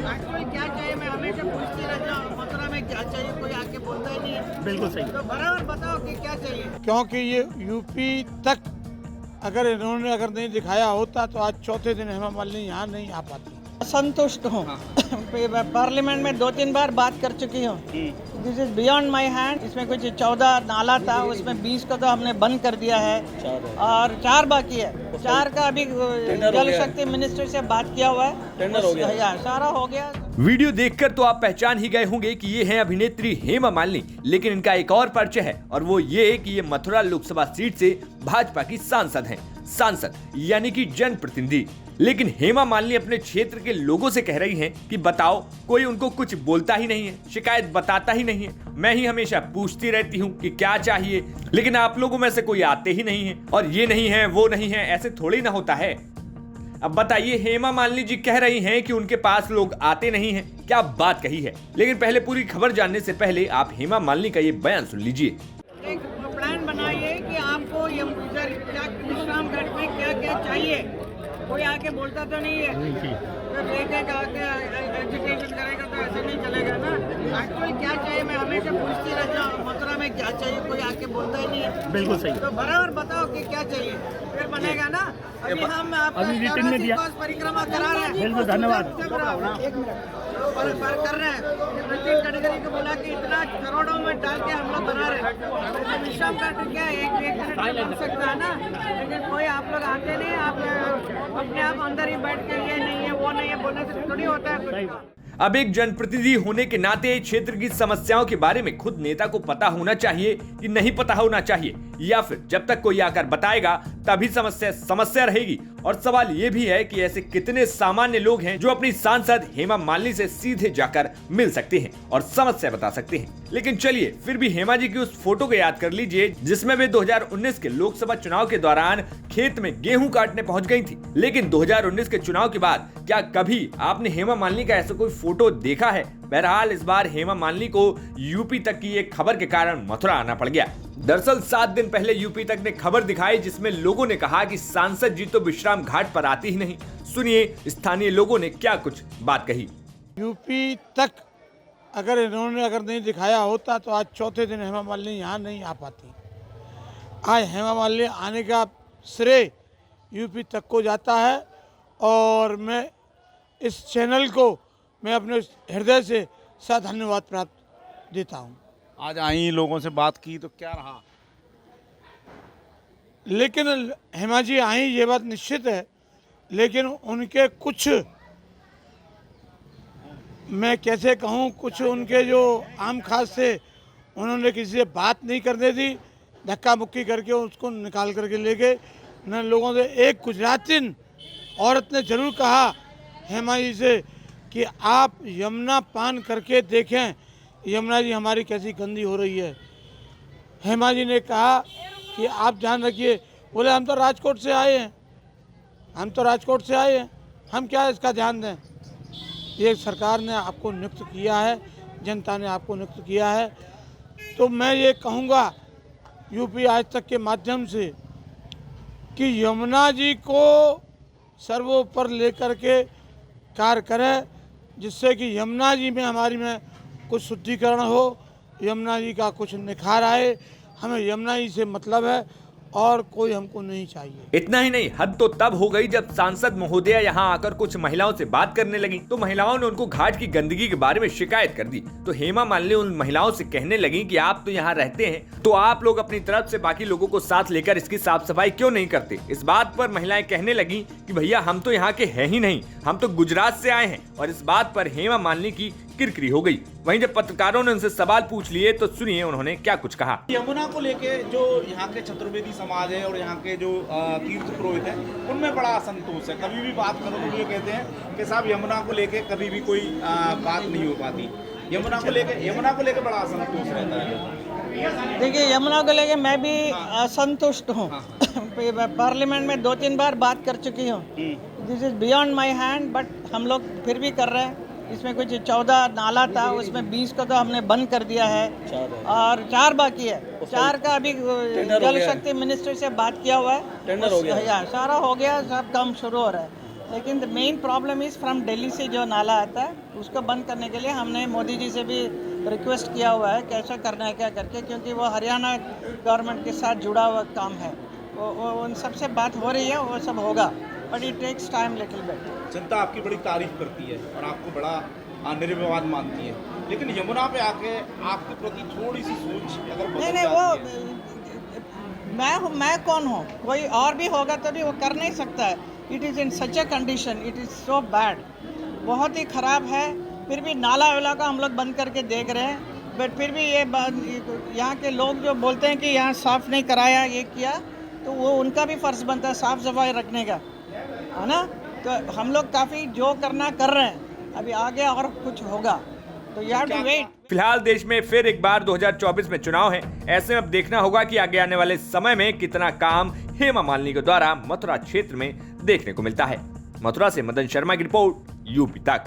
Actually क्या चाहिए मैं हमेशा पूछती रहती हूँ मथुरा में क्या चाहिए, कोई आके बोलता ही नहीं है। बिल्कुल सही। तो बराबर बताओ कि क्या चाहिए। क्योंकि ये यूपी तक अगर नहीं दिखाया होता तो आज चौथे दिन हेमा मालिनी यहाँ नहीं आ पाती। संतुष्ट हूँ। पार्लियामेंट में 2-3 बार बात कर चुकी हूँ। This is beyond my hand. इसमें कुछ 14 नाला था, उसमें 20 को तो हमने बंद कर दिया है और 4 बाकी है। 4 का अभी जल शक्ति मिनिस्टर से बात किया हुआ है, टेंडर हो गया, सारा हो गया। वीडियो देखकर तो आप पहचान ही गए होंगे कि ये हैं अभिनेत्री हेमा मालिनी, लेकिन इनका एक और परिचय है और वो ये कि ये मथुरा लोकसभा सीट से भाजपा की सांसद हैं। सांसद यानी कि जनप्रतिनिधि। लेकिन हेमा मालिनी अपने क्षेत्र के लोगों से कह रही हैं कि बताओ, कोई उनको कुछ बोलता ही नहीं है, शिकायत बताता ही नहीं है। मैं ही हमेशा पूछती रहती हूँ कि क्या चाहिए, लेकिन आप लोगों में से कोई आते ही नहीं है और ये नहीं है वो नहीं है, ऐसे थोड़ी ना होता है। अब बताइए, हेमा मालिनी जी कह रही हैं कि उनके पास लोग आते नहीं हैं, क्या बात कही है। लेकिन पहले पूरी खबर जानने से पहले आप हेमा मालिनी का ये बयान सुन लीजिए। एक प्लान बनाइए कि आपको ये विश्राम घाट में क्या क्या चाहिए। कोई आके बोलता तो नहीं है, तो देखेगा आके एजुकेशन करेगा तो ऐसे नहीं चलेगा ना। एक्चुअली क्या चाहिए मैं हमेशा पूछती रहती हूँ मथुरा में क्या चाहिए, कोई आके बोलता ही नहीं है। बिल्कुल सही। तो बराबर बताओ कि क्या चाहिए, फिर बनेगा ना। अभी हम अभी रिटर्न में दिया, परिक्रमा करा रहे हैं। बिल्कुल धन्यवाद। एक मिनट कर रहे हैं। नितिन गडकरी को बोला कि इतना करोड़ों में डाल के हम लोग बना रहे हैं। विश्राम घाट क्या एक मिनट में बन सकता है ना, लेकिन कोई आप लोग आते नहीं। आप अपने आप अंदर ही बैठ के ये नहीं है वो नहीं है बोलने से थोड़ी होता है कुछ। अब एक जनप्रतिनिधि होने के नाते क्षेत्र की समस्याओं के बारे में खुद नेता को पता होना चाहिए कि नहीं पता होना चाहिए, या फिर जब तक कोई आकर बताएगा तभी समस्या रहेगी। और सवाल ये भी है कि ऐसे कितने सामान्य लोग हैं जो अपनी सांसद हेमा मालिनी से सीधे जाकर मिल सकते हैं और समस्या बता सकते हैं। लेकिन चलिए फिर भी हेमा जी की उस फोटो को याद कर लीजिए जिसमें वे 2019 के लोकसभा चुनाव के दौरान खेत में गेहूं काटने पहुंच गई थी। लेकिन 2019 के चुनाव के बाद क्या कभी आपने हेमा मालिनी का ऐसा कोई फोटो देखा है? बहरहाल इस बार हेमा मालिनी को यूपी तक की एक खबर के कारण मथुरा आना पड़ गया। दरअसल 7 दिन पहले यूपी तक ने खबर दिखाई जिसमें लोगों ने कहा कि सांसद जी तो विश्राम घाट पर आते ही नहीं। सुनिए स्थानीय लोगों ने क्या कुछ बात कही। यूपी तक अगर नहीं दिखाया होता तो आज चौथे दिन हेमा मालिनी यहाँ नहीं आ पाती। आज हेमा मालिनी आने का श्रेय यूपी तक को जाता है और मैं इस चैनल को मैं अपने हृदय से धन्यवाद प्राप्त देता हूँ। आज आई लोगों से बात की तो क्या रहा? लेकिन हेमा जी आई ये बात निश्चित है, लेकिन उनके कुछ मैं कैसे कहूँ, कुछ उनके जो आम खास थे उन्होंने किसी से बात नहीं करने दी, धक्का मुक्की करके उसको निकाल करके ले गए। न लोगों से एक गुजराती औरत ने जरूर कहा हेमा जी से कि आप यमुना पान करके देखें यमुना जी हमारी कैसी गंदी हो रही है। हेमा जी ने कहा कि आप ध्यान रखिए। बोले हम तो राजकोट से आए हैं, हम क्या इसका ध्यान दें। ये सरकार ने आपको नियुक्त किया है, जनता ने आपको नियुक्त किया है। तो मैं ये कहूँगा यूपी आज तक के माध्यम से कि यमुना जी को सर्वोपर लेकर के कार्य करें, जिससे कि यमुना जी में हमारी में कुछ शुद्धिकरण हो, यमुना जी का कुछ निखार आए। हमें यमुना जी से मतलब है और कोई हमको नहीं चाहिए। इतना ही नहीं, हद तो तब हो गई जब सांसद महोदया यहाँ आकर कुछ महिलाओं से बात करने लगी तो महिलाओं ने उनको घाट की गंदगी के बारे में शिकायत कर दी। तो हेमा मालिनी उन महिलाओं से कहने लगी कि आप तो यहाँ रहते हैं तो आप लोग अपनी तरफ से बाकी लोगों को साथ लेकर इसकी साफ सफाई क्यों नहीं करते। इस बात पर महिलाएं कहने लगी कि भैया हम तो यहाँ के हैं ही नहीं, हम तो गुजरात से आए हैं। और इस बात पर हेमा मालिनी की किरकिरी हो गई। वहीं जब पत्रकारों ने उनसे सवाल पूछ लिए तो सुनिए उन्होंने क्या कुछ कहा। यमुना को लेके जो यहाँ के चतुर्वेदी समाज है और यहाँ के जो तीर्थ पुरोहित है उनमें बड़ा असंतोष है। कभी भी बात करो तो ये कहते हैं कि साहब यमुना को लेके कभी भी कोई बात नहीं हो पाती। यमुना को लेके बड़ा असंतोष रहता है। देखिए यमुना को लेके मैं भी असंतुष्ट हूँ। पार्लियामेंट में 2-3 बार बात कर चुकी हूँ। This is beyond my hand, but हम लोग फिर भी कर रहे हैं। इसमें कुछ 14 नाला था, उसमें 20 को तो हमने बंद कर दिया है और 4 बाकी है। 4 का अभी जल शक्ति मिनिस्टर से बात किया हुआ है, टेंडर हो गया, सारा हो गया, सब काम शुरू हो रहा है। लेकिन the main problem is from Delhi से जो नाला आता है उसको बंद करने के लिए हमने मोदी जी से भी रिक्वेस्ट किया हुआ है कैसा करना है क्या करके, क्योंकि वो हरियाणा गवर्नमेंट के साथ जुड़ा हुआ काम है। वो उन सबसे बात हो रही है, वो सब होगा, but it takes time little bit. जनता आपकी बड़ी तारीफ करती है और आपको बड़ा निर्विवाद मानती है, लेकिन यमुना पे आके आपके प्रति थोड़ी सी सोच अगर बदल नहीं जाती है। वो मैं कौन हूँ, कोई और भी होगा तो भी वो कर नहीं सकता है। It is in such a condition, it is so bad, बहुत ही ख़राब है। फिर भी नाला वाला का हम लोग बंद करके देख रहे हैं, बट फिर भी ये यहाँ के लोग जो बोलते हैं कि यहाँ साफ़ नहीं कराया, ये किया, तो वो उनका भी फ़र्ज़ बनता है साफ़ सफाई रखने का, है ना। तो हम लोग काफ़ी जो करना कर रहे हैं, अभी आगे और कुछ होगा, तो यू हैव टू वेट। फिलहाल देश में फिर एक बार 2024 में चुनाव है। ऐसे में अब देखना होगा कि आगे आने वाले समय में कितना काम हेमा मालिनी के द्वारा मथुरा क्षेत्र में देखने को मिलता है। मथुरा से मदन शर्मा की रिपोर्ट, यूपी तक।